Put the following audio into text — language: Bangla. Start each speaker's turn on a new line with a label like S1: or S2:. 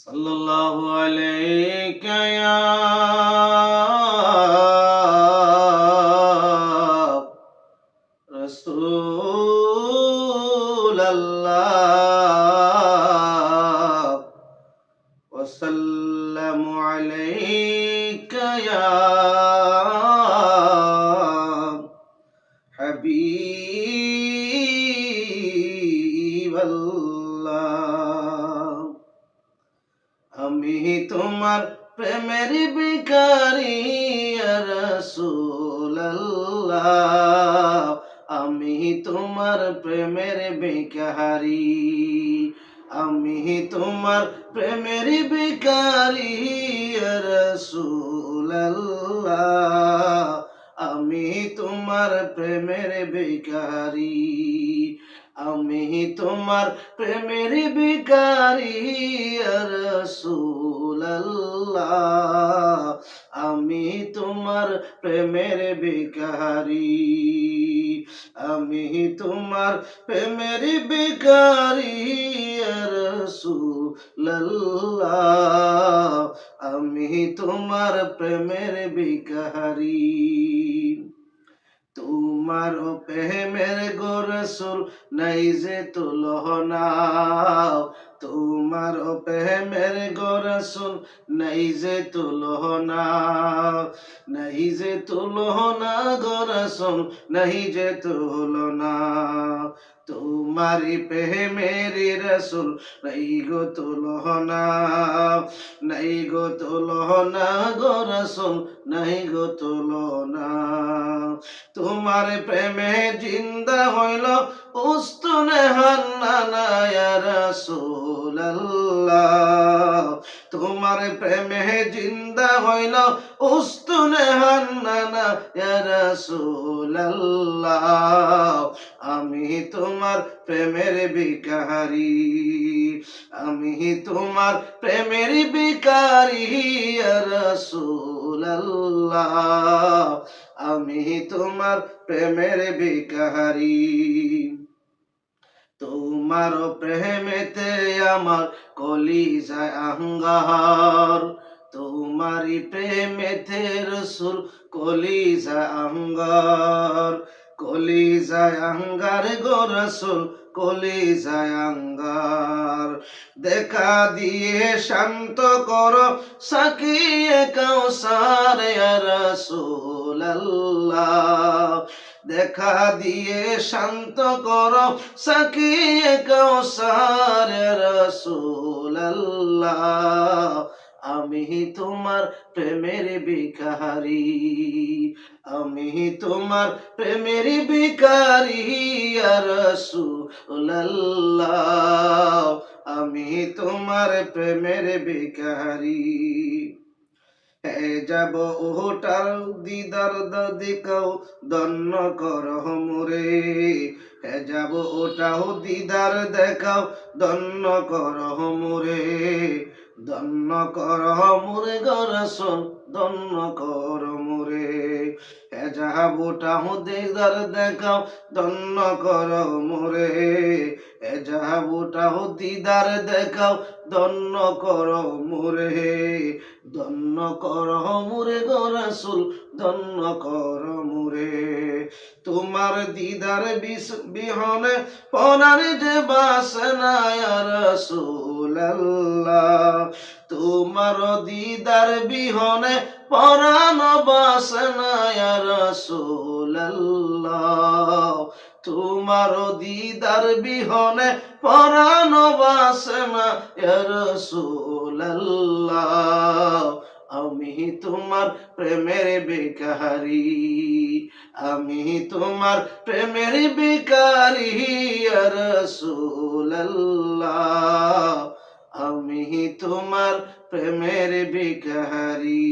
S1: সাল্লাল্লাহু আলাইকা ইয়া রাসূলাল্লাহ ওয়া সাল্লামু আলাইকা ইয়া হাবিবাল্লাহ। আমি তোমার প্রেমের ভিখারি ইয়া রাসূলাল্লাহ, আমি তোমার প্রেমের ভিখারি, আমি তোমার প্রেমের ভিখারি ইয়া রাসূলাল্লাহ, আমি তোমার প্রেমের ভিখারি, আমি তোমার প্রেমের ভিখারি ইয়া রাসূলাল্লাহ, আমি তোমার প্রেমের ভিখারি, আমি তোমার প্রেমের ভিখারি ইয়া রাসূলাল্লাহ, আমি তোমার প্রেমের ভিখারি। তোমার প্রেমের গো রাসূল নাই যে তুলনা, তোমার প্রেমের গো রাসূল নাই যে তুলনা, নাই যে তুলনা গো রাসূল নাই যে তুলনা, তোমারি প্রেমের রাসূল নাই গো তুলনা, নাই গো তুলনা গো রাসূল নাই গো তুলনা। তোমার প্রেমে জিন্দা হইল উস্তুনে হান্নানা ইয়া রাসূলাল্লাহ, তোমার প্রেমে জিন্দা হইল উস্তুনে হান্নানা ইয়া রাসূলাল্লাহ, আমি তোমার প্রেমের ভিখারি, আমি তোমার প্রেমের ভিখারি ইয়া রাসূলাল্লাহ, আমি তোমার প্রেমের ভিখারি। তোমার প্রেমেতে আমার কলিজায় আঙ্গার, তোমারি প্রেমেতে রাসূল কলিজায় আঙ্গার, কলিজায় আঙ্গার গো রাসূল কলিজায় আঙ্গার। দেখা দিয়ে শান্ত করো সাকিয়ে কাউসার ইয়া রাসূলাল্লাহ, দেখা দিয়ে শান্ত করো সাকিয়ে কাউসার ইয়া রাসূলাল্লাহ, আমি তোমার প্রেমের ভিখারি, আমি তোমার প্রেমের ভিখারি ইয়া রাসূলাল্লাহ, আমি তোমার প্রেমের ভিখারি। হে যাব ওটার দিদার দেখাও ধন্য করহ মোরে, হে যাব ওটাও দিদার দেখাও ধন্য করহ মোরে, ধন্য করহ মোরে গো রাসূল ধন্য কর মোরে, হে যাব ওটাও দিদার দেখাও ধন্য কর মোরে, হে যাব ওটাও দিদার দেখাও ধন্য কর মোরে, ধন্য কর মোরে গো রাসূল ধন্য কর মোরে। তোমার দিদার বিহনে পরার যে বাসনা ইয়া রাসূলাল্লাহ, তোমার দিদার বিহনে পরাণ বাসনা ইয়া রাসূলাল্লাহ, তোমার দিদার বিহনে পরাণ বাসনা ইয়া রাসূলাল্লাহ, আমি তোমার প্রেমের ভিখারি, আমি তোমার প্রেমের ভিখারি ইয়া রাসূলাল্লাহ, আমি তোমার প্রেমের ভিখারি।